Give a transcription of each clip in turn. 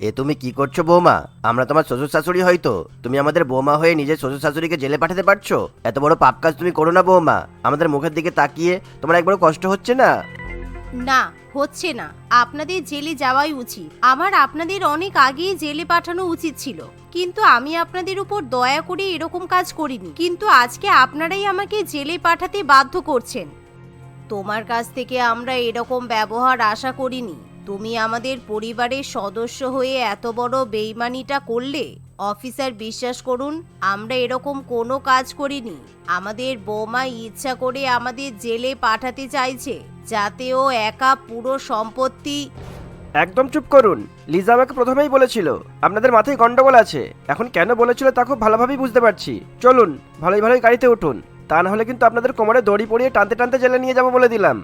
এ তুমি কি করছো বৌমা? আমরা তোমার শ্বশুর শাশুড়ি হয়তো, তুমি আমাদের বৌমা হয়ে নিজের শ্বশুর শাশুড়িকে জেলে পাঠাতে পারছো? এত বড় পাপ কাজ তুমি করো না বৌমা। আমাদের মুখের দিকে তাকিয়ে তোমার একবারও কষ্ট হচ্ছে না? না, হচ্ছে না। আপনাদের জেলে যাওয়াই উচিত। আমার আপনাদের অনেক আগেই জেলে পাঠানো উচিত ছিল, কিন্তু আমি আপনাদের উপর দয়া করে এরকম কাজ করিনি। কিন্তু আজকে আপনারাই আমাকে জেলে পাঠাতে বাধ্য করছেন। তোমার কাছ থেকে আমরা এরকম ব্যবহার আশা করিনি। তুমি আমাদের পরিবারের সদস্য হয়ে এত বড় বেইমানিটা করলে। অফিসার, বিশ্বাস করুন, আমরা এরকম কোনো কাজ করিনি। আমাদের বৌমা ইচ্ছা করে আমাদের জেলে পাঠাতে চাইছে, যাতে ও একা পুরো সম্পত্তি। একদম চুপ করুন। লিজা আমাকে প্রথমেই বলেছিল আপনাদের মাথায় গন্ডগোল আছে। এখন কেন বলেছিল তা খুব ভালোভাবেই বুঝতে পারছি। চলুন, ভালোই ভালোই গাড়িতে উঠুন, তা না হলে কিন্তু আপনাদের কোমরে দড়ি পরিয়ে টানতে টানতে জেলে নিয়ে যাবো বলে দিলাম।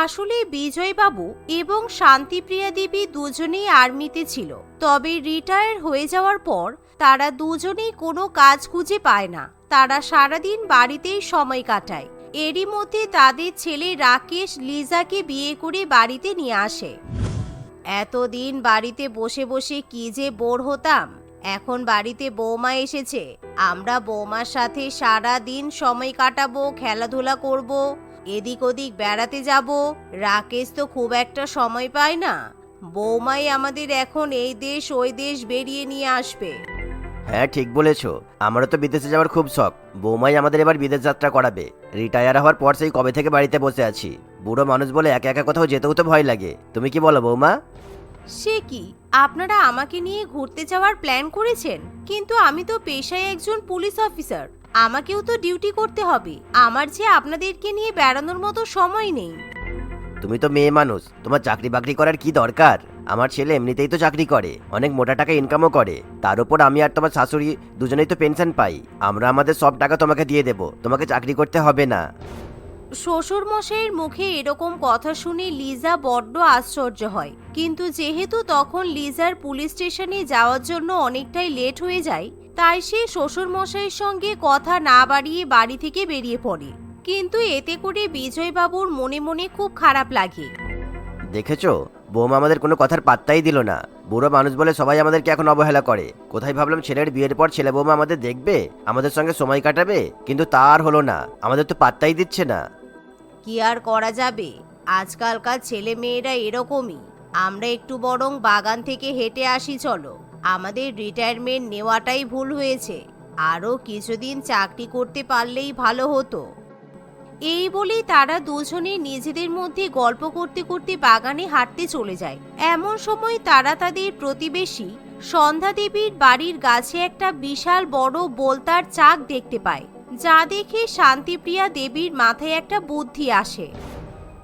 আসলে বিজয়বাবু এবং শান্তিপ্রিয়া দেবী দুজনেই আর্মিতে ছিল, তবে রিটায়ার হয়ে যাওয়ার পর তারা দুজনেই কোনো কাজ খুঁজে পায় না। তারা সারাদিন বাড়িতেই সময় কাটায়। এরই মধ্যে তাদের ছেলে রাকেশ লিজাকে বিয়ে করে বাড়িতে নিয়ে আসে। এতদিন বাড়িতে বসে বসে কি যে বোর হতাম। এখন বাড়িতে বৌমা এসেছে, আমরা বৌমার সাথে সারা দিন সময় কাটাবো, খেলাধুলা করব, এদিক ওদিক বেড়াতে যাব। রাকেশ তো খুব একটা সময় পায় না। বৌমাই আমাদের এখন এই দেশ ওই দেশ বেরিয়ে নিয়ে আসবে। হ্যাঁ, ঠিক বলেছো। আমারও তো বিদেশে যাওয়ার খুব শখ। বৌমাই আমাদের এবার বিদেশ যাত্রা করাবে। রিটায়ার হওয়ার পর সেই কবে থেকে বাড়িতে বসে আছি। বুড়ো মানুষ বলে একা একা কোথাও যেতেও তো ভয় লাগে। তুমি কি বলো বৌমা? সে কি, আপনারা আমাকে নিয়ে ঘুরতে যাওয়ার প্ল্যান করেছেন? কিন্তু আমি তো পেশায় একজন পুলিশ অফিসার, আমাকেও তো ডিউটি করতে হবে। আমার যে আপনাদেরকে নিয়ে বেড়ানোর মতো সময় নেই। তুমি তো মেয়ে মানুষ, তোমার চাকরি বাকরি করার কি দরকার? আমার ছেলে এমনিতেই তো চাকরি করে, অনেক মোটা টাকা ইনকামও করে। তার উপর আমি আর তোমার শাশুড়ি দুজনেই তো পেনশন পাই। আমরা আমাদের সব টাকা তোমাকে দিয়ে দেব, তোমাকে চাকরি করতে হবে না। শ্বশুর মশাইয়ের মুখে এরকম কথা শুনে লিজা বড্ড আশ্চর্য হয়। কিন্তু যেহেতু তখন লিজার পুলিশ স্টেশনে যাওয়ার জন্য অনেকটাই লেট হয়ে যায়, তাই সে শ্বশুর মশাইয়ের সঙ্গে কথা না বাড়িয়ে বাড়ি থেকে বেরিয়ে পড়ে। কিন্তু এতে করে বিজয়বাবুর মনে মনে খুব খারাপ লাগে। দেখেছো, বৌমা আমাদের কোনো কথার পাত্তাই দিল না। বুড়ো মানুষ বলে সবাই আমাদেরকে এখন অবহেলা করে। কোথায় ভাবলাম ছেলের বিয়ের পর ছেলে বৌমা আমাদের দেখবে, আমাদের সঙ্গে সময় কাটাবে, কিন্তু তা আর হলো না। আমাদের তো পাত্তাই দিচ্ছে না। কি আর করা যাবে, আজকালকার ছেলে মেয়েরা এরকমই। আমরা একটু বরং বাগান থেকে হেঁটে আসি, চলো। আমাদের রিটায়ারমেন্ট নেওয়াটাই ভুল হয়েছে। আরও কিছুদিন চাকরি করতে পারলেই ভালো হতো। এই বলেই তারা দুজনে নিজেদের মধ্যে গল্প করতে করতে বাগানে হাঁটতে চলে যায়। এমন সময় তারা তাদের প্রতিবেশী সন্ধ্যা দেবীর বাড়ির গাছে একটা বিশাল বড় বোলতার চাক দেখতে পায়, যা দেখে শান্তিপ্রিয়া দেবীর মাথায় একটা বুদ্ধি আসে।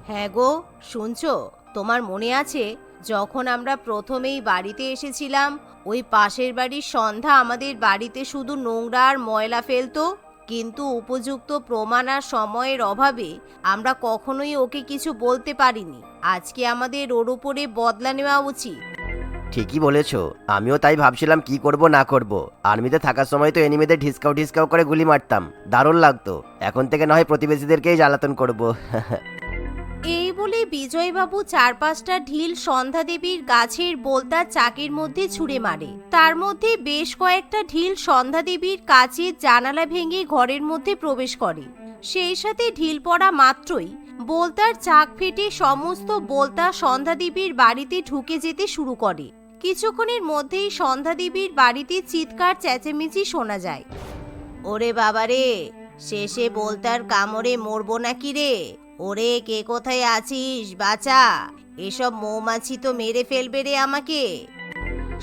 হ্যাঁ গো, শুনছো? তোমার মনে আছে যখন আমরা প্রথমেই বাড়িতে এসেছিলাম, ওই পাশের বাড়ির সন্ধ্যা আমাদের বাড়িতে শুধু নোংরা আর ময়লা ফেলতো? কিন্তু উপযুক্ত প্রমাণ আর সময়ের অভাবে আমরা কখনোই ওকে কিছু বলতে পারিনি। আজকে আমাদের ওর উপরে বদলা নেওয়া উচিত। ঠিকই বলেছো, আমিও তাই ভাবছিলাম কি করব না করব। আর্মিতে থাকার সময় তো এনিমিদের ঢিসকাও ঢিসকাও করে গুলি মারতাম, দারুণ লাগতো। এখন থেকে না হয় প্রতিবেশীদেরকেই জ্বালাতন করব। এই বলে বিজয়বাবু 4-5টা ঢিল সন্ধ্যা দেবীর গাছের বোলতার চাকের মধ্যে ছুঁড়ে মারে। তার মধ্যে বেশ কয়েকটা ঢিল সন্ধ্যা দেবীর কাচের জানালা ভেঙে ঘরের মধ্যে প্রবেশ করে। সেই সাথে ঢিল পড়া মাত্রই বোলতার চাক ফেটে সমস্ত বোলতা সন্ধ্যা দেবীর বাড়িতে ঢুকে যেতে শুরু করে। কিছুক্ষণের মধ্যেই সন্ধ্যা দেবীর বাড়িতে চিৎকার চেঁচামেচি শোনা যায়। ওরে বাবারে, শেষে বোলতার কামড়ে মরবো নাকি রে? ওরে, কে কোথায় আছিস বাঁচা? এসব মৌমাছি তো মেরে ফেলবে রে আমাকে।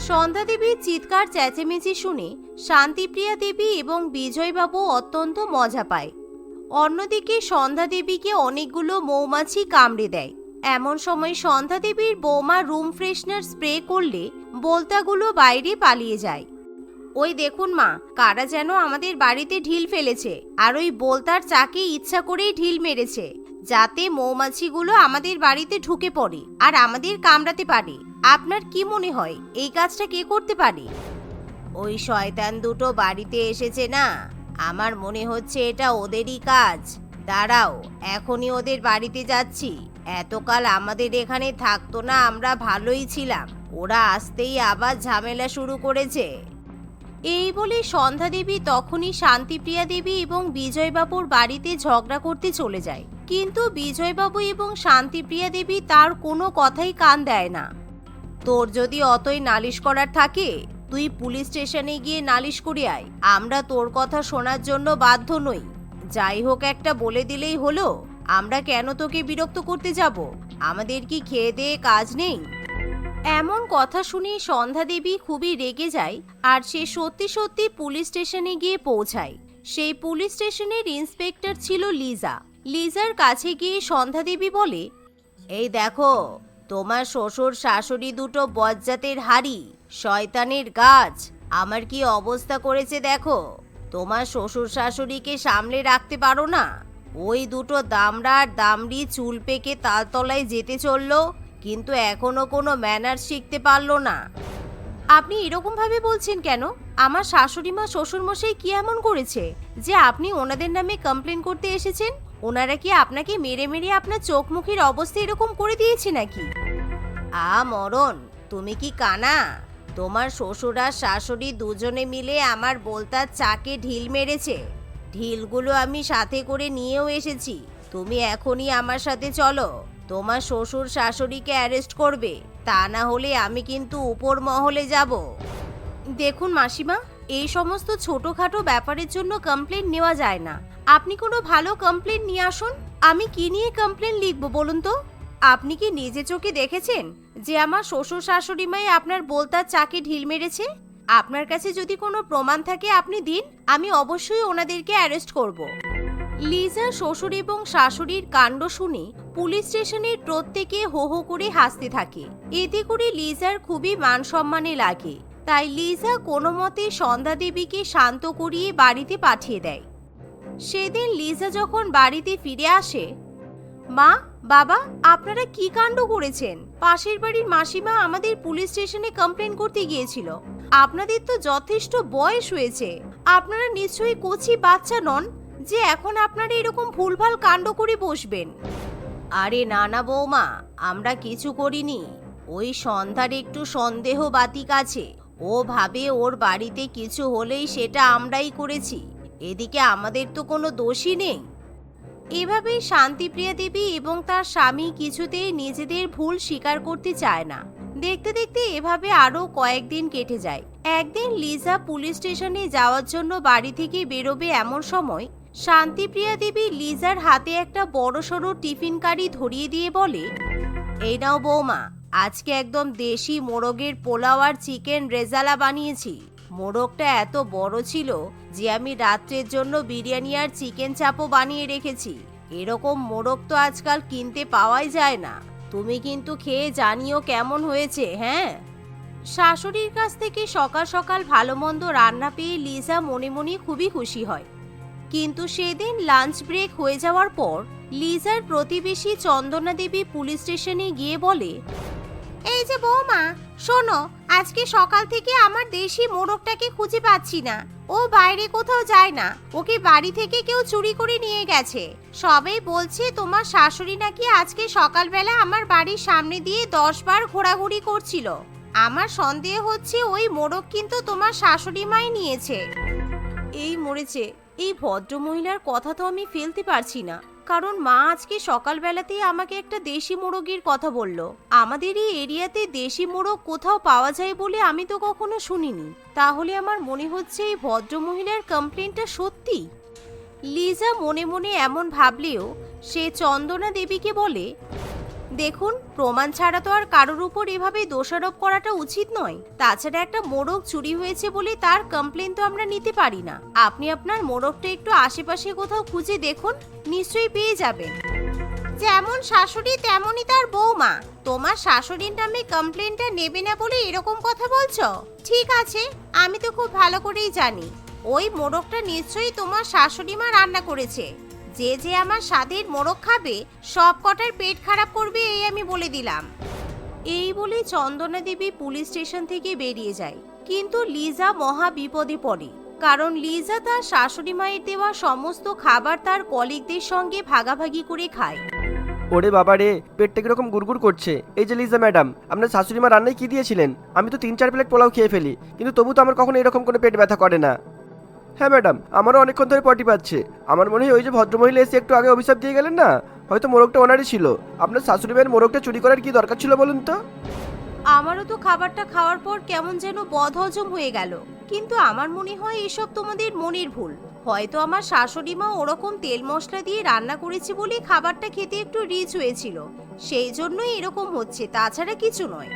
সন্ধ্যা দেবীর চিৎকার চেঁচামেচি শুনে শান্তিপ্রিয়া দেবী এবং বিজয়বাবু অত্যন্ত মজা পায়। অন্যদিকে সন্ধ্যা দেবীকে অনেকগুলো মৌমাছি কামড়ে দেয়। এমন সময় সন্ধ্যা দেবীর বৌমা রুম ফ্রেশনার স্প্রে করলে বোলতাগুলো বাইরে পালিয়ে যায়। ওই দেখুন মা, কারা যেন আমাদের বাড়িতে ঢিল ফেলেছে, আর ওই বোলতার চাকে ইচ্ছা করেই ঢিল মেরেছে, যাতে মৌমাছিগুলো আমাদের বাড়িতে ঢুকে পড়ে আর আমাদের কামড়াতে পারে। আপনার কি মনে হয় এই কাজটা কে করতে পারে? ওই শয়তান দুটো বাড়িতে এসেছে না, আমার মনে হচ্ছে এটা ওদেরই কাজ। দাঁড়াও, এখনই ওদের বাড়িতে যাচ্ছি। এতকাল আমাদের এখানে থাকতো না, আমরা ভালোই ছিলাম, ওরা আসতেই আবার ঝামেলা শুরু করেছে। এই বলে সন্ধ্যা দেবী তখনই শান্তিপ্রিয়া দেবী এবং বিজয়বাবুর বাড়িতে ঝগড়া করতে চলে যায়। কিন্তু বিজয়বাবু এবং শান্তিপ্রিয়া দেবী তার কোনো কথাই কান দেয় না। তোর যদি অতই নালিশ করার থাকে তুই পুলিশ স্টেশনে গিয়ে নালিশ করে আয়, আমরা তোর কথা শোনার জন্য বাধ্য নই। যাই হোক, একটা বলে দিলেই হলো, আমরা কেন তোকে বিরক্ত করতে যাব? আমাদের কি খেয়ে দেয়ে কাজ নেই? এমন কথা শুনে সন্ধ্যা দেবী খুবই রেগে যায় আর সে সত্যি সত্যি পুলিশ স্টেশনে গিয়ে পৌঁছায়। সেই পুলিশ স্টেশনের ইন্সপেক্টর ছিল লিজা। লিজার কাছে গিয়ে সন্ধ্যা দেবী বলে, এই দেখো, তোমার শ্বশুর শাশুড়ি দুটো বজ্জাতের হাড়ি, শয়তানের গাছ আমার কি অবস্থা করেছে দেখো। তোমার শ্বশুর শাশুড়িকে সামলে রাখতে পারো না? ওই দুটো দামড়ার দামড়ি চুল পেকে তালতলায় যেতে চললো, কিন্তু এখনো কোনো ম্যানার শিখতে পারলো না। আপনি এরকম ভাবে বলছেন কেন? আমার শাশুড়ি মা শ্বশুর মশাই কি এমন করেছে যে আপনি ওনাদের নামে কমপ্লেন করতে এসেছেন? ওনারা কি আপনাকে মেরে মেরে আপনার চোখ মুখের অবস্থা এরকম করে দিয়েছে নাকি? মরণ, তুমি কি কানা? তোমার শ্বশুর আর শাশুড়ি দুজনে মিলে আমার বলতার চাকে ঢিল মেরেছে। ঢিলগুলো আমি সাথে করে নিয়েও এসেছি। তুমি এখনই আমার সাথে চলো, তোমার শ্বশুর শাশুড়িকে অ্যারেস্ট করবে, তা না হলে আমি কিন্তু উপর মহলে যাব। দেখুন মাসিমা, এই সমস্ত ছোটখাটো ব্যাপারের জন্য কমপ্লেন নেওয়া যায় না। আপনি কোনো ভালো কমপ্লেন নিয়ে আসুন। আমি কি নিয়ে কমপ্লেন লিখবো বলুন তো? আপনি কি নিজে চোখে দেখেছেন যে আমার শ্বশুর শাশুড়ি মাই আপনার বলতার চাকে ঢিল মেরেছে? আপনার কাছে যদি কোনো প্রমাণ থাকে আপনি দিন, আমি অবশ্যই ওনাদেরকে অ্যারেস্ট করব। লিজা শ্বশুর এবং শাশুড়ির কাণ্ড শুনে পুলিশ স্টেশনের প্রত্যেকে হো হো করে হাসতে থাকে। এতে করে লিজার খুবই মান সম্মানে লাগে। তাই লিজা কোনো মতে সন্ধ্যা দেবীকে শান্ত করিয়ে বাড়িতে পাঠিয়ে দেয়। সেদিন লিজা যখন বাড়িতে ফিরে আসে, মা, বাবা, আপনারা কি কাণ্ড করেছেন? পাশের বাড়ির মাসিমা আমাদের পুলিশ স্টেশনে কমপ্লেন করতে গিয়েছিল। আপনাদের তো যথেষ্ট বয়স হয়েছে, আপনারা নিশ্চয়ই কচি বাচ্চা নন যে এখন আপনারা এরকম ভুলভাল কাণ্ড করে বসবেন। আরে না না বৌমা, আমরা কিছু করিনি। ওই সন্ধ্যার একটু সন্দেহ বাতিক আছে, ও ভাবে ওর বাড়িতে কিছু হলেই সেটা আমরাই করেছি। এদিকে আমাদের তো কোনো দোষই নেই। এভাবে শান্তিপ্রিয়া দেবী এবং তার স্বামী কিছুতেই নিজেদের ভুল স্বীকার করতে চায় না। দেখতে দেখতে এভাবে আরো কয়েকদিন কেটে যায়। একদিন লিজা পুলিশ স্টেশনে যাওয়ার জন্য বাড়ি থেকে বেরোবে এমন সময় শান্তিপ্রিয়া দেবী লিজার হাতে একটা বড়সড় টিফিন কারি ধরিয়ে দিয়ে বলে, এই নাও বৌমা, আজকে একদম দেশি মোরগের পোলাও আর চিকেন রেজালা বানিয়েছি। মোরগটা এত বড় ছিল যে আমি রাত্রের জন্য বিরিয়ানি আর চিকেন চাপও বানিয়ে রেখেছি। এরকম মোরগ তো আজকাল কিনতে পাওয়াই যায় না। তুমি কিন্তু খেয়ে জানিও কেমন হয়েছে। হ্যাঁ, শাশুড়ির কাছ থেকে সকাল সকাল ভালো মন্দ রান্না পেয়ে লিজা মনে মনে খুবই খুশি হয়। কিন্তু সেদিন লাঞ্চ ব্রেক হয়ে যাওয়ার পর লিজার প্রতিবেশী চন্দনা দেবী পুলিশ স্টেশনে গিয়ে বলে, এই যে বৌমা, শোনো, আজকে সকাল থেকে আমার দেশি মোরগটাকে খুঁজে পাচ্ছি না। ও বাইরে কোথাও যায় না, ওকে বাড়ি থেকে কেউ চুরি করে নিয়ে গেছে। সবাই বলছে তোমার শাশুড়ি নাকি আজকে সকালবেলা আমার বাড়ির সামনে দিয়ে 10 বার ঘোরাঘুরি করছিল। আমার সন্দেহ হচ্ছে ওই মোরগ কিন্তু তোমার শাশুড়ি মাই নিয়েছে। এই মরেছে, এই ভদ্র মহিলার কথা তো আমি ফেলতে পারছি না, কারণ মা আজকে সকালবেলাতেই আমাকে একটা দেশি মোরগের কথা বলল। আমাদের এই এরিয়াতে দেশি মোরগ কোথাও পাওয়া যায় বলে আমি তো কখনো শুনিনি। তাহলে আমার মনে হচ্ছে এই ভদ্র মহিলার কমপ্লেনটা সত্যি। লিজা মনে মনে এমন ভাবলেও সে চন্দনা দেবীকে বলে, দেখুন, প্রমাণ ছাড়া তো আর কারোর উপর এভাবে দোষারোপ করাটা উচিত নয়। তাছাড়া একটা মোরগ চুরি হয়েছে বলে তার কমপ্লেন তো আমরা নিতে পারি না। আপনি আপনার মোরগটা একটু আশেপাশে কোথাও খুঁজে দেখুন, নিশ্চয়ই পেয়ে যাবেন। যেমন শাশুড়ি তেমনই তার বৌমা। তোমার শাশুড়ির নামে কমপ্লেনটা নেবে না বলে এরকম কথা বলছো? ঠিক আছে, আমি তো খুব ভালো করেই জানি ওই মোরগটা নিশ্চয়ই তোমার শাশুড়ি মা রান্না করেছে। যে যে আমার স্বাদের মোরগ খাবে সব কটার পেট খারাপ করবে, এই আমি বলে দিলাম। এই বলে চন্দনা দেবী পুলিশ স্টেশন থেকে বেরিয়ে যায়। কিন্তু লিজা মহা বিপদে পড়ে, কারণ লিজা তার শাশুড়ি মায়ের দেওয়া সমস্ত খাবার তার কলিগদের সঙ্গে ভাগাভাগি করে খায়। ওরে বাবা রে, পেটটা কিরকম গুড়গুড় করছে। এই যে লিজা ম্যাডাম, আপনার শাশুড়ি মা রান্নায় কি দিয়েছিলেন? আমি তো 3-4 প্লেট পোলাও খেয়ে ফেলি, কিন্তু তবু তো আমার কখনো এরকম কোনো পেট ব্যথা করে না। হ্যাঁ ম্যাডাম, আমারও অনেকক্ষণ ধরে পটি পাচ্ছে। আমার মনে হয় ওই যে ভদ্রমহিলা এসে একটু আগে অভিশাপ দিয়ে গেলেন না, হয়তো মোরগটা ওনারই ছিল। আপনার শাশুড়ি মায়ের মোরগটা চুরি করার কি দরকার ছিল বলুন তো? আমারও তো খাবারটা খাওয়ার পর কেমন যেন বদহজম হয়ে গেল, কিন্তু আমার মনে হয় এসব তোমাদের মনের ভুল। হয়তো আমার শাশুড়ি মা ওরকম তেল মশলা দিয়ে রান্না করেছে বলে খাবারটা খেতে একটু রিচ হয়েছিল, সেই জন্যই এরকম হচ্ছে, তাছাড়া কিছু নয়।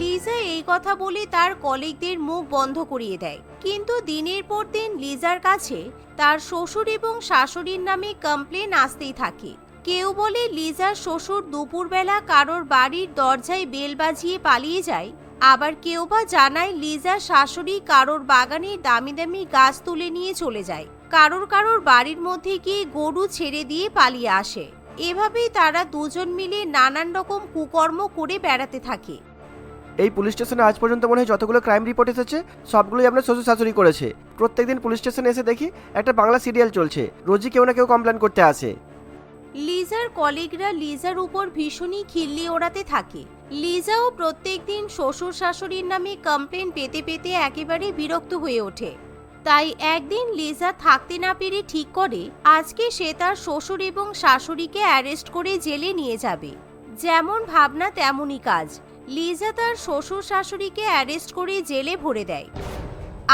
লিজা এই কথা বলে তার কলিগদের মুখ বন্ধ করিয়ে দেয়, কিন্তু দিনের পর দিন লিজার কাছে তার শ্বশুর এবং শাশুড়ির নামে কমপ্লেন আসতেই থাকে। কেউ বলে লিজার শ্বশুর দুপুরবেলা কারোর বাড়ির দরজায় বেল বাজিয়ে পালিয়ে যায়, আবার কেউ বা জানায় লিজার শাশুড়ি কারোর বাগানের দামি দামি গাছ তুলে নিয়ে চলে যায়, কারোর বাড়ির মধ্যে গিয়ে গরু ছেড়ে দিয়ে পালিয়ে আসে। এভাবেই তারা দুজন মিলে নানান রকম কুকর্ম করে বেড়াতে থাকে। এই পুলিশ স্টেশনে আজ পর্যন্ত মনে হয় যতগুলো ক্রাইম রিপোর্ট এসেছে সবগুলোই আপনার শ্বশুর শাশুড়ি করেছে। প্রত্যেকদিন পুলিশ স্টেশনে এসে দেখি একটা বাংলা সিরিয়াল চলছে, রোজই কেউ না কেউ কমপ্লেন করতে আসে। লিজার কলিগরা লিজার উপর ভীষণই খিল্লি ওড়াতে থাকে। লিজাও প্রত্যেকদিন শ্বশুর শাশুড়ির নামে কমপ্লেন পেতে পেতে একেবারে বিরক্ত হয়ে ওঠে। তাই একদিন লিজা থাকতে না পেরে ঠিক করে আজকে সে তার শ্বশুর এবং শাশুড়িকে অ্যারেস্ট করে জেলে নিয়ে যাবে। যেমন ভাবনা তেমনই কাজ, লিজা তার শ্বশুর শাশুড়িকে অ্যারেস্ট করে জেলে ভরে দেয়।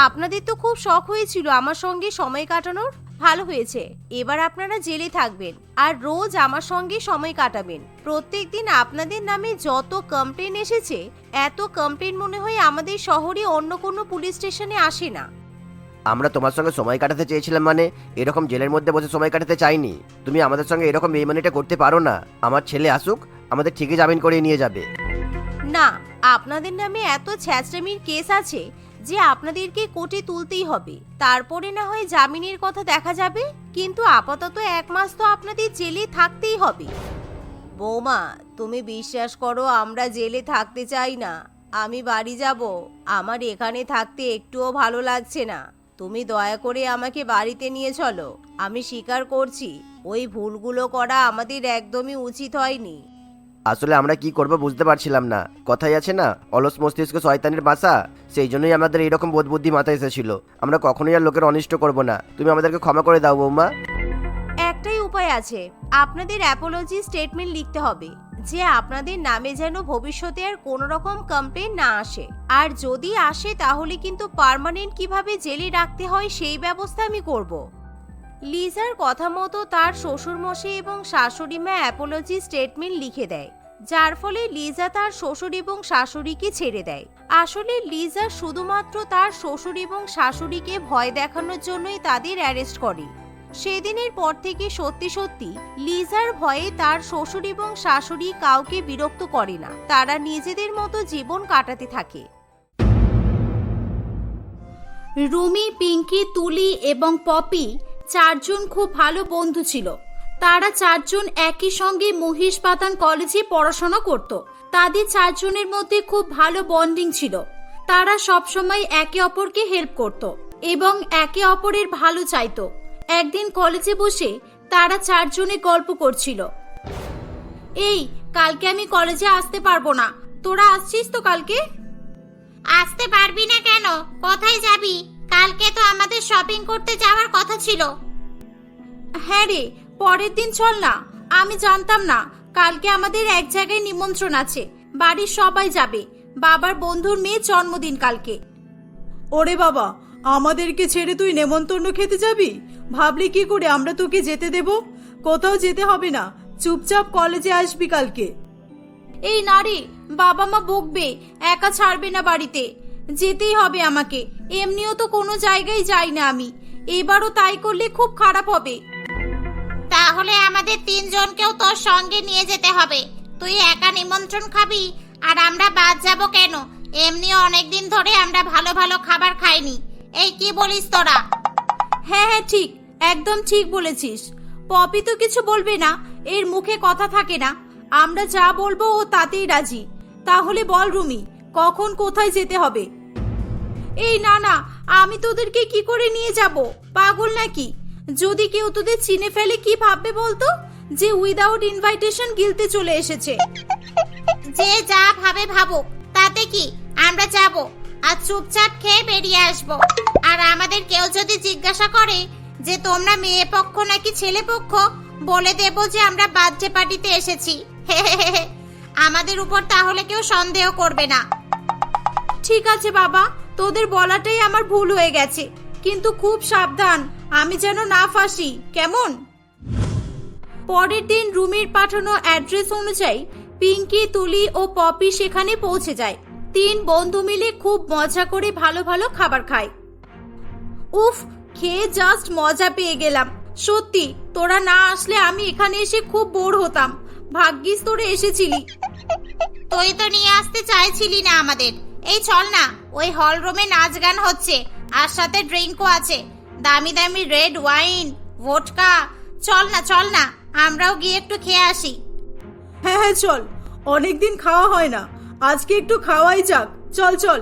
আপনাদের তো খুব শখ হয়েছিল আমার সঙ্গে সময় কাটানোর, ভালো হয়েছে। এবার আপনারা জেলে থাকবেন আর রোজ আমার সঙ্গে সময় কাটাবেন। প্রত্যেকদিন আপনাদের নামে যত কমপ্লেন এসেছে, এত কমপ্লেন মনে হয় আমাদের শহরে অন্য কোনো পুলিশ স্টেশনে আসে না। আমরা তোমার সঙ্গে সময় কাটাতে চেয়েছিলাম, মানে এরকম জেলের মধ্যে বসে সময় কাটাতে চাইনি। তুমি আমাদের সঙ্গে এরকম বেইমানিটা করতে পারো না। আমার ছেলে আসুক, আমাদের ঠিকই জামিন করে নিয়ে যাবে। না, আপনাদের নামে এত ছ্যাচরামির কেস আছে যে আপনাদেরকে কোর্টে তুলতেই হবে, তারপরে না হয় জামিনের কথা দেখা যাবে, কিন্তু আপাতত 1 মাস তো আপনাদের জেলে থাকতেই হবে। বৌমা, তুমি বিশ্বাস করো আমরা জেলে থাকতে চাই না। আমি বাড়ি যাব, আমার এখানে থাকতে একটুও ভালো লাগছে না। তুমি দয়া করে আমাকে বাড়িতে নিয়ে চলো। আমি স্বীকার করছি ওই ভুলগুলো করা আমাদের একদমই উচিত হয়নি। আসলে আমরা কি করব বুঝতে পারছিলাম না। কথাই আছে না, অলস মস্তিষ্ক শয়তানের বাসা, সেই জন্যই আমাদের এইরকম বোধ বুদ্ধি মাথায় এসেছিল। আমরা কখনোই আর লোকের অনিষ্ট করব না। তুমি আমাদেরকে ক্ষমা করে দাও বৌমা। একটাই উপায় আছে, আপনাদের অ্যাপোলজি স্টেটমেন্ট লিখতে হবে যে আপনাদের নামে যেন ভবিষ্যতে আর কোনো রকম কমপ্লেন না আসে, আর যদি আসে তাহলে কিন্তু পার্মানেন্ট কিভাবে জেলে রাখতে হয় সেই ব্যবস্থা আমি করব। লিজার কথা মতো তার শ্বশুরমশাই এবং শাশুড়ি মা অ্যাপোলজি স্টেটমেন্ট লিখে দেয়, যার ফলে লিজা তার শ্বশুর এবং শাশুড়িকে ছেড়ে দেয়। আসলে লিজা শুধুমাত্র তার শ্বশুর এবং শাশুড়িকে ভয় দেখানোর জন্যই তাদের অ্যারেস্ট করে। সেদিনের পর থেকে সত্যি সত্যি লিজার ভয়ে তার শ্বশুর এবং শাশুড়ি কাউকে বিরক্ত করে না, তারা নিজেদের মতো জীবন কাটাতে থাকে। রুমি, পিঙ্কি, তুলি এবং পপি 4 জন খুব ভালো বন্ধু ছিল। তারা 4 জন একই সঙ্গে মহিষবাতান কলেজে পড়াশোনা করত। তাদের 4 জনের মধ্যে খুব ভালো বন্ডিং ছিল। তারা সবসময় একে অপরকে হেল্প করত এবং একে অপরের ভালো চাইতো। একদিন কলেজে বসে তারা 4 জনে গল্প করছিল। এই, কালকে আমি কলেজে আসতে পারবো না, তোরা আসছিস তো কালকে? আসতে পারবি না কেন? কোথায় যাবি? কালকে তো আমাদের শপিং করতে যাওয়ার কথা ছিল। হ্যাঁ রে, পরের দিন চল না। আমি জানতাম না কালকে আমাদের এক জায়গায় নিমন্ত্রণ আছে, বাড়ির সবাই যাবে। বাবার বন্ধুর মেয়ে জন্মদিন কালকে। ওরে বাবা, আমাদেরকে ছেড়ে তুই নেমন্তন্ন খেতে যাবি? ভাবলি কি করে আমরা তোকে যেতে দেব? কোথাও যেতে হবে না, চুপচাপ কলেজে আসবি কালকে। এই না রে, বাবা মা বকবে, একা ছাড়বে না বাড়িতে। যেতেই হবে আমাকে, এমনিও তো কোনো জায়গায় যাই না আমি, এবারও তাই করলে খুব খারাপ হবে। তাহলে আমাদের 3 জনকেও তোর সঙ্গে নিয়ে যেতে হবে। তুই একা নিমন্ত্রণ খাবি আর আমরা বাদ যাব কেন? এমনিও অনেকদিন ধরে আমরা ভালো ভালো খাবার খাইনি। এই কি বলিস তোরা? হ্যাঁ হ্যাঁ, ঠিক, একদম ঠিক বলেছিস। পপি তো কিছু বলবে না, এর মুখে কথা থাকে না। আমরা যা বলবো ও তাতেই রাজি। তাহলে বল রুমি, কখন কোথায় যেতে হবে? এই না না, আমি তোদেরকে কি করে নিয়ে যাব? পাগল নাকি? যদি কেউ তোদের চিনে ফেলে কি ভাববে বলতো? যে উইদাউট ইনভাইটেশন গিলতে চলে এসেছে। যে যা ভাবে ভাবুক, তাতে কি, আমরা যাব আর চুপচাপ খেয়ে বেরিয়ে আসব। আর আমাদের কেউ যদি জিজ্ঞাসা করে যে তোমরা মেয়ে পক্ষ নাকি ছেলে পক্ষ, বলে দেব যে আমরা বার্থডে পার্টিতে এসেছি। আমাদের উপর তাহলে কেউ সন্দেহ করবে না। ঠিক আছে বাবা, তোদের বলাটাই আমার ভুল হয়ে গেছে, কিন্তু খুব সাবধান, আমি যেন না ফাঁসি, কেমন? পরের দিন রুমির পাঠানো অ্যাড্রেস অনুযায়ী পিঙ্কি, তুলি ও পপি সেখানে পৌঁছে যায়। 3 বন্ধু মিলে খুব মজা করে ভালো ভালো খাবার খায়। উফ, খেয়ে জাস্ট মজা পেয়ে গেলাম। সত্যি তোরা না আসলে আমি এখানে এসে খুব বোর হতাম। ভাগ্যিস তোরা এসেছিলি। তুই তো নিয়ে আসতে চাইছিলি না আমাদের। এই চল না, ওই হল রুমে নাচ গান হচ্ছে, আর সাথে ড্রিঙ্কও আছে, দামি দামি রেড ওয়াইন, ভোটকা। চল না চল না, আমরাও গিয়ে একটু খেয়ে আসি। হ্যাঁ হ্যাঁ চল, অনেকদিন খাওয়া হয় না, আজকে একটু খাওয়াই যাক। চল চল।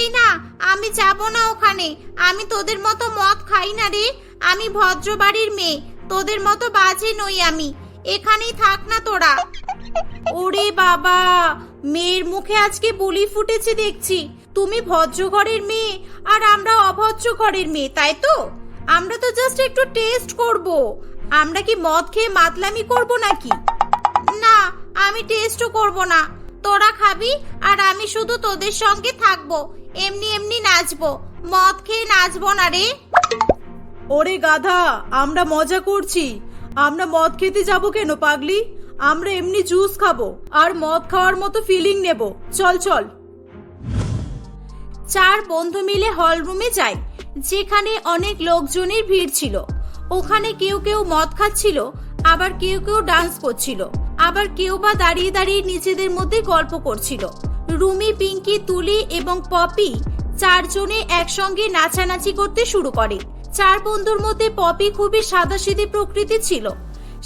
এই না, আমি যাব না ওখানে। আমি তোদের মতো মদ খাই না রে। আমি ভদ্র বাড়ির মেয়ে, তোদের মতো বাজে নই আমি। এখানেই থাক না তোরা। ওরে বাবা, মেয়ের মুখে আজকে বুলি ফুটেছে দেখছি। তুমি ভদ্র ঘরের মেয়ে আর আমরা অভদ্র ঘরের মেয়ে, তাই তো? আমরা তো জাস্ট একটু টেস্ট করব। আমরা কি মদ খেয়ে মাতলামি করব নাকি? না, আমি টেস্টও করব না। তোরা খাবি আর আমি শুধু তোদের সঙ্গে থাকবো, এমনি এমনি নাচবো। মদ খেয়ে নাচবো না রে। ওরে গাধা, আমরা মজা করছি। আমরা মদ খেতে যাব কেন পাগলি? আমরা এমনি জুস খাবো আর মদ খাওয়ার মতো ফিলিং নেব। চল চল। 4 বন্ধু মিলে হল রুমে যায়, যেখানে অনেক লোকজনের ভিড় ছিল। ওখানে কেউ কেউ মদ খাচ্ছিল, আবার কেউ কেউ ডান্স করছিল, আবার কেউ বা দাঁড়িয়ে দাঁড়িয়ে নিজেদের মধ্যে গল্প করছিল। রুমি, পিঙ্কি, তুলি এবং পপি 4 জনে একসঙ্গে নাচানাচি করতে শুরু করে। 4 বন্ধুর মধ্যে পপি খুবই সাদাসিধে প্রকৃতির ছিল।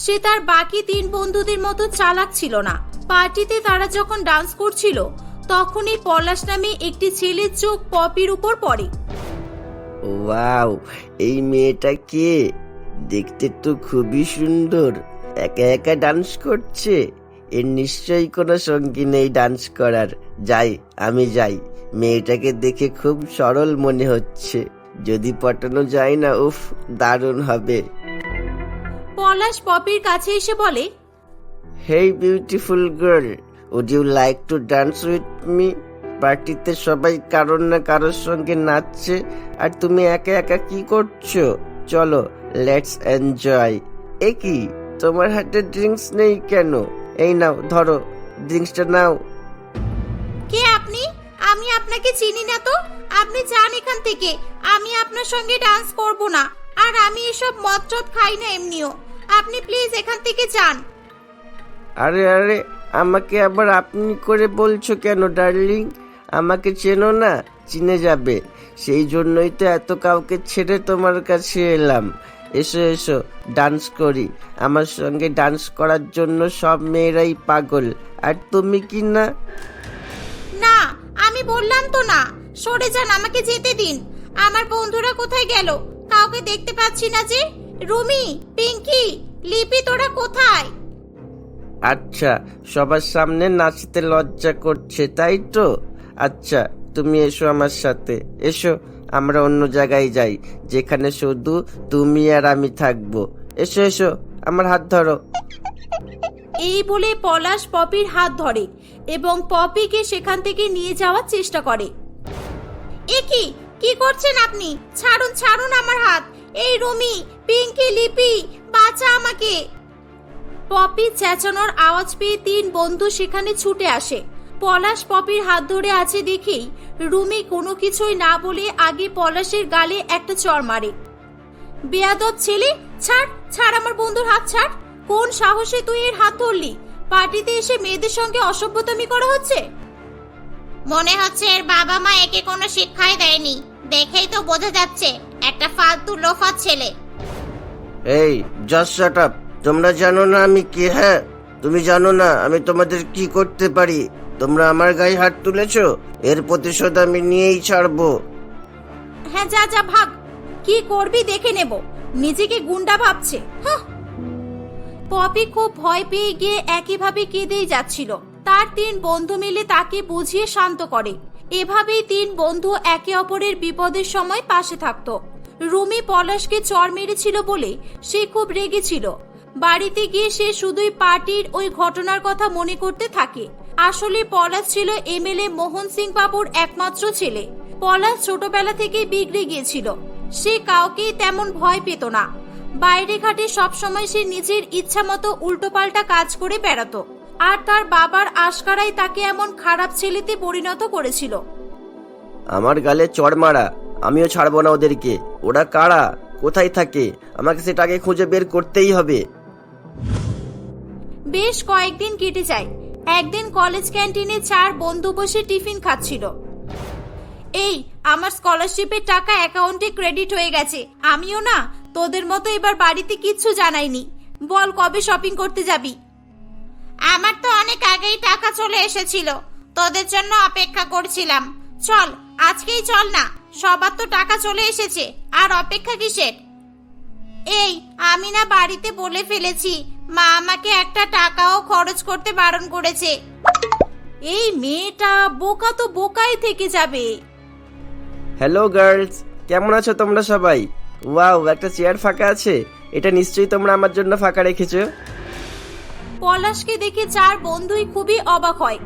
সে তার বাকি 3 বন্ধুদের মতো চালাক ছিল না। পার্টিতে তারা যখন ডান্স করছিল, তখনই পলাশ নামে একটি ছেলের চোখ পপির উপর পড়ে। ওয়াও, এই মেয়েটা কে? দেখতে তো খুবই সুন্দর, একা একা ডান্স করছে। এর নিশ্চয়ই কোনো সঙ্গী নেই ডান্স করার। যাই, আমি যাই। মেয়েটাকে দেখে খুব সরল মনে হচ্ছে, যদি পটানো যায় না, উফ, দারুণ হবে। পলাশ পপির কাছে এসে বলে, hey beautiful girl, would you like to dance with me? পার্টিতে সবাই কারোর না কারোর সঙ্গে নাচছে, আর তুমি একা একা কি করছো? চলো, লেটস এনজয়। এ কি, তোমার হাতে ড্রিঙ্কস নেই কেন? এই নাও, ধরো, ড্রিঙ্কসটা নাও। কে আপনি? আমি আপনাকে চিনি না তো। আপনি যান এখান থেকে, আমি আপনার সঙ্গে ডান্স করব না। আর আমি এসব মদ টদ খাই না এমনিও। আপনি প্লিজ এখান থেকে যান। আরে আরে, আমাকে আবার আপনি করে বলছো কেন ডার্লিং? আমাকে চেনো না? চিনে যাবে, সেই জন্যই তো এত কাউকে ছেড়ে তোমার কাছে এলাম। এসো এসো, ডান্স করি। আমার সঙ্গে ডান্স করার জন্য সব মেয়েরাই পাগল, আর তুমি কি না? না, আমি বললাম তো না। সরে যান, আমাকে যেতে দিন। আমার বন্ধুরা কোথায় গেল? কাউকে দেখতে পাচ্ছি না যে। রুমি, পিঙ্কি, লিপি, তোরা কোথায়? আচ্ছা, সবার সামনে নাচতে লজ্জা করছে, তাই তো? আচ্ছা, তুমি এসো আমার সাথে। এসো, আমরা অন্য জায়গায় যাই, যেখানে শুধু তুমি আর আমি থাকবো। এসো এসো, আমার হাত ধরো। এই বলে পলাশ পপির হাত ধরে এবং পপিকে সেখান থেকে নিয়ে যাওয়ার চেষ্টা করে। এ কি, কি করছেন আপনি? ছাড়ুন ছাড়ুন আমার হাত। এই রুমি, পিঙ্কি, লিপি, বাঁচা আমাকে। পপি চেঁচানোর আওয়াজ পেয়ে 3 বন্ধু সেখানে ছুটে আসে। পলাশ পপির হাত ধরে আছে দেখেই রুমি কোনো কিছুই না বলে আগে পলাশের গালে একটা চড় মারে। বেয়াদব ছেলে, ছাড় ছাড় আমার বন্ধুর হাত ছাড়। কোন সাহসে তুই এর হাত ধরলি? পার্টিতে এসে মেয়েদের সঙ্গে অসভ্যতামি করা হচ্ছে। মনে হচ্ছে এর বাবা মা একে কোনো শিক্ষাই দেয়নি। দেখেই তো বোঝা যাচ্ছে একটা ফালতু লোফার ছেলে। এই, জাস্ট শাট আপ। তোমরা জানো না আমি কে? হ্যাঁ, তুমি জানো না আমি তোমাদের কি করতে পারি? তোমরা আমার গায়ে হাত তুলেছো, এর প্রতিশোধ আমি নিয়েই ছাড়বো। হ্যাঁ, যা যা ভাগ। কি করবি দেখে নেব। নিজেকে গুন্ডা ভাবছে। পপি খুব ভয় পেয়ে গিয়ে একইভাবে কেঁদেই যাচ্ছিল। তার 3 বন্ধু মিলে তাকে বুঝিয়ে শান্ত করে। এভাবেই 3 বন্ধু একে অপরের বিপদের সময় পাশে থাকতো। রুমি পলাশকে চড় মেরেছিল বলে সে খুব রেগেছিল। বাড়িতে গিয়ে সে শুধুই পার্টির ওই ঘটনার কথা মনে করতে থাকে। আসলে পলাশ ছিল এমএলএ মোহন সিং বাবুর একমাত্র ছেলে। পলাশ ছোটবেলা থেকে বিগড়ে গিয়েছিল। সে কাউকেই তেমন ভয় পেত না। বাইরে ঘাটে সবসময় সে নিজের ইচ্ছা মতো উল্টোপাল্টা কাজ করে বেড়াতো। আর তার বাবার আশকারাই তাকে এমন খারাপ ছেলেতে পরিণত করেছিল। আমার গালে চড় মারা, আমিও ছাড়বো না ওদেরকে। ওরা কারা, কোথায় থাকে, আমাকে সেটা আগে খুঁজে বের করতেই হবে। বেশ কয়েকদিন কেটে যায়। একদিন কলেজ ক্যান্টিনে 4 বন্ধু বসে টিফিন খাচ্ছিল। এই আমার স্কলারশিপের টাকা অ্যাকাউন্টে ক্রেডিট হয়ে গেছে। আমিও না তোদের মতো এবার বাড়িতে কিচ্ছু জানাইনি। বল কবে শপিং করতে যাবি? আমার তো অনেক আগেই টাকা চলে এসেছিল, তোদের জন্য অপেক্ষা করছিলাম। চল আজকেই চল না, সবার তো টাকা চলে এসেছে, আর অপেক্ষা কিসের? এই আমি না বাড়িতে বলে ফেলেছি, মা আমাকে একটা টাকাও খরচ করতে বারণ করেছে। এই মেয়েটা বোকা তো বোকাই থেকে যাবে। হ্যালো গার্লস, কেমন আছো তোমরা সবাই? ওয়াও, একটা চেয়ার ফাঁকা আছে। এটা নিশ্চয়ই তোমরা আমার জন্য ফাঁকা রেখেছো। পলাশকে দেখে 4 বন্ধুই খুবই অবাক হয়।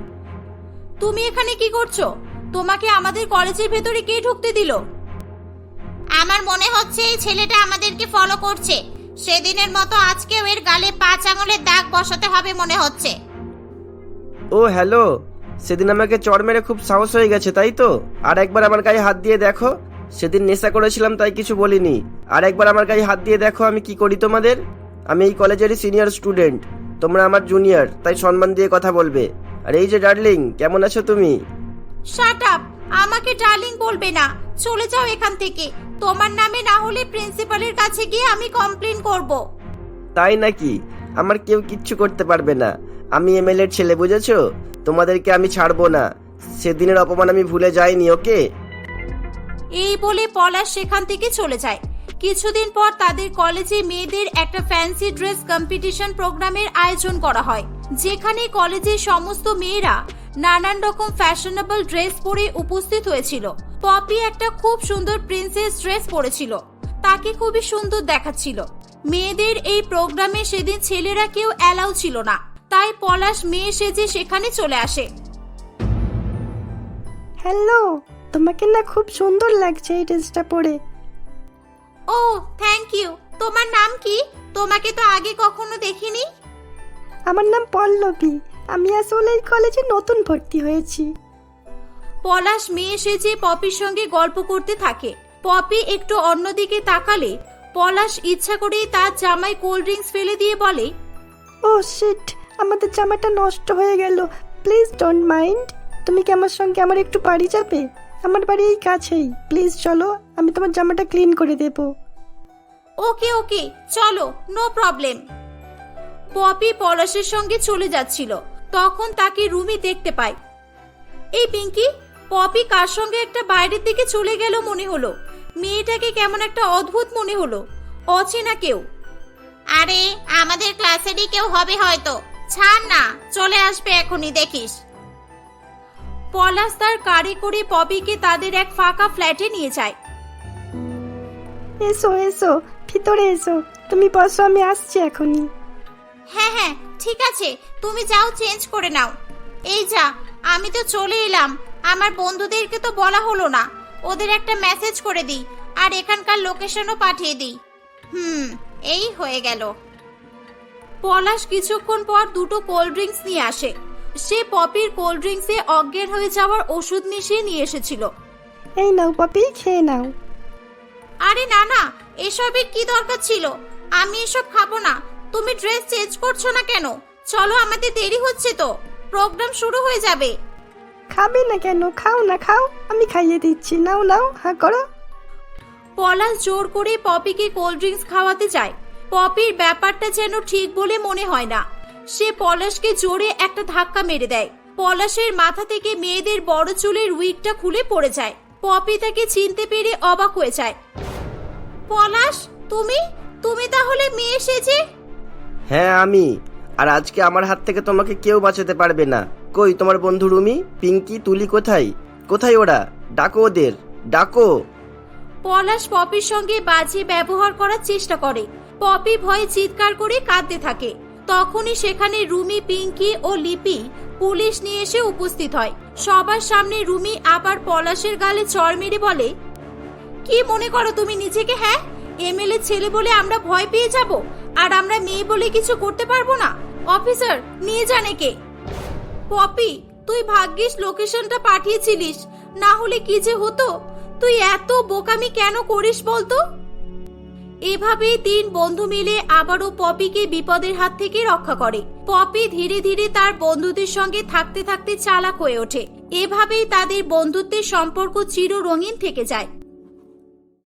তুমি এখানে কি করছো? তোমাকে আমাদের কলেজের ভেতরে কে ঢুকতে দিল? আমার মনে হচ্ছে এই ছেলেটা আমাদেরকে ফলো করছে। সেদিনের মতো আজকেও এর গালে 5 আঙুলের দাগ বসাতে হবে মনে হচ্ছে। ও হ্যালো, সেদিন আমাকে চড় মেরে খুব সাহস হয়ে গেছে তাই তো? আর একবার আমার গায়ে হাত দিয়ে দেখো। সেদিন নেশা করেছিলাম তাই কিছু বলিনি। আর একবার আমার গায়ে হাত দিয়ে দেখো আমি কি করি তোমাদের। আমি এই কলেজেরই সিনিয়র স্টুডেন্ট, তোমরা আমার জুনিয়র, তাই সম্মান দিয়ে কথা বলবে। আর এই যে ডার্লিং, কেমন আছো তুমি? শাট আপ, আমাকে ডার্লিং বলবে না। চলে যাও এখান থেকে। তোমার নামে না হলে প্রিন্সিপালের কাছে গিয়ে আমি কমপ্লেইন করব। তাই নাকি? আমার কেউ কিচ্ছু করতে পারবে না। আমি এমএলএর ছেলে, বুঝেছো? তোমাদেরকে আমি ছাড়বো না। সেদিনের অপমান আমি ভুলে যাইনি, ওকে? এই বলে পলাশ সেখান থেকে চলে যায়। কিছুদিন পর তাদের কলেজে মেয়েদের একটা ফ্যান্সি ড্রেস কম্পিটিশন প্রোগ্রামের আয়োজন করা হয়, যেখানে কলেজের সমস্ত মেয়েরা নানান রকম ফ্যাশনেবল ড্রেস পরে উপস্থিত হয়েছিল। পপি একটা খুব সুন্দর প্রিন্সেস ড্রেস পরেছিল, তাকে খুবই সুন্দর দেখাচ্ছিল। মেয়েদের এই প্রোগ্রামে সেদিন ছেলেরা কেউ অ্যালাউ ছিল না, তাই পলাশ মেয়ে সেজে সেখানে চলে আসে। হ্যালো, তোমাকে না খুব সুন্দর লাগছে এই ড্রেসটা পরে। ও থ্যাংক ইউ। তোমার নাম কি? তোমাকে তো আগে কখনো দেখিনি। আমার নাম পল্লবী, আমি আসলে এই কলেজে নতুন ভর্তি হয়েছি। পলাশ মেয়ে সেজে পপির সঙ্গে গল্প করতে থাকে। পপি একটু অন্যদিকে তাকালে পলাশ ইচ্ছা করেই তার জামায় কোল্ড ড্রিঙ্কস ফেলে দিয়ে বলে, ও শিট, আমাদের জামাটা নষ্ট হয়ে গেল। Please don't mind. তুমি কি আমার সঙ্গে আমার একটু বাড়ি যাবে? আমার বাড়ি এই কাছেই। প্লিজ চলো, আমি তোমার জামাটা ক্লিন করে দেব। ওকে ওকে চলো, নো প্রবলেম। পপি পলাশের সঙ্গে চলে যাচ্ছিল, তখন তাকে রুমি দেখতে পায়। এই পিঙ্কি, পপি কার সঙ্গে একটা বাইরের দিকে চলে গেল মনে হলো। মেয়েটাকে কেমন একটা অদ্ভুত মনে হলো, অচেনা কেউ। আরে আমাদের ক্লাসেরই কেউ হবে হয়তো। ছাড় না, চলে আসবে এখনই, দেখিস। পলাশ তার কারে করে পপিকে তাদের এক ফাঁকা ফ্ল্যাটে নিয়ে যায়। এসো এসো, ভিতরে এসো। তুমি বসো, আমি আসছি এখনই। হ্যাঁ হ্যাঁ ঠিক আছে, তুমি যাও চেঞ্জ করে নাও। এই যা, আমি তো চলে এলাম। আমার বন্ধুদেরকে তো বলা হলো না, ওদের একটা মেসেজ করে দিই আর এখানকার লোকেশনও পাঠিয়ে দিই। এই হয়ে গেল। পলাশ কিছুক্ষণ পর 2টো কোল্ড ড্রিঙ্কস নিয়ে আসে। সে পপির কোল্ড ড্রিঙ্কসে অজ্ঞান হয়ে যাওয়ার ওষুধ মিশিয়ে নিয়ে এসেছিল। এই নাও পপি, খেয়ে নাও। আরে না না, এসবের কি দরকার ছিল? আমি এসব খাবো না। তুমি ড্রেস চেঞ্জ করছো না কেন? চলো, আমাদের দেরি হচ্ছে তো, প্রোগ্রাম শুরু হয়ে যাবে। খাবে না কেন? খাও না, খাও, আমি খাইয়ে দিচ্ছি। নাও নাও, হ্যাঁ করো। পলাশ জোর করে পপিকে কোল্ড ড্রিঙ্কস খাওয়াতে চায়। পপির ব্যাপারটা যেন ঠিক বলে মনে হয় না। সে পলাশকে জোরে একটা ধাক্কা মেরে দেয়। পলাশের মাথা থেকে মেয়েদের বড় চুলের উইগটা খুলে পড়ে যায়। পপি তাকে চিনতে পেরে অবাক হয়ে যায়। পলাশ, তুমি তুমি তাহলে মেয়ে সেজে? হ্যাঁ আমি। আর আজকে আমার হাত থেকে তোমাকে কেউ বাঁচাতে পারবে না। কই তোমার বন্ধু রুমি, পিঙ্কি, তুলি কোথায়? কোথায় ওরা? ডাকো ওদের, ডাকো। পলাশ পপির সঙ্গে বাজে ব্যবহার করার চেষ্টা করে। পপি ভয়ে চিৎকার করে কাঁদতে থাকে। তখনই সেখানে রুমি, পিঙ্কি ও লিপি পুলিশ নিয়ে এসে উপস্থিত হয়। সবার সামনে রুমি আবার পলাশের গালে চড় মেরে বলে, কি মনে করো তুমি নিজেকে? হ্যাঁ, এমএলএ ছেলে বলে আমরা ভয় পেয়ে যাব, আর আমরা মেয়ে বলে কিছু করতে পারবো না? অফিসার, নিয়ে যান একে। পপি, তুই ভাগ্যিস লোকেশনটা পাঠিয়েছিলিস, না হলে কি যে হতো। তুই এত বোকামি কেন করিস বলতো? এভাবেই 3 বন্ধু মিলে আবারও পপিকে বিপদের হাত থেকে রক্ষা করে। পপি ধীরে ধীরে তার বন্ধুদের সঙ্গে থাকতে থাকতে চালাক হয়ে ওঠে। এভাবেই তাদের বন্ধুত্বের সম্পর্ক চির রঙিন থেকে যায়।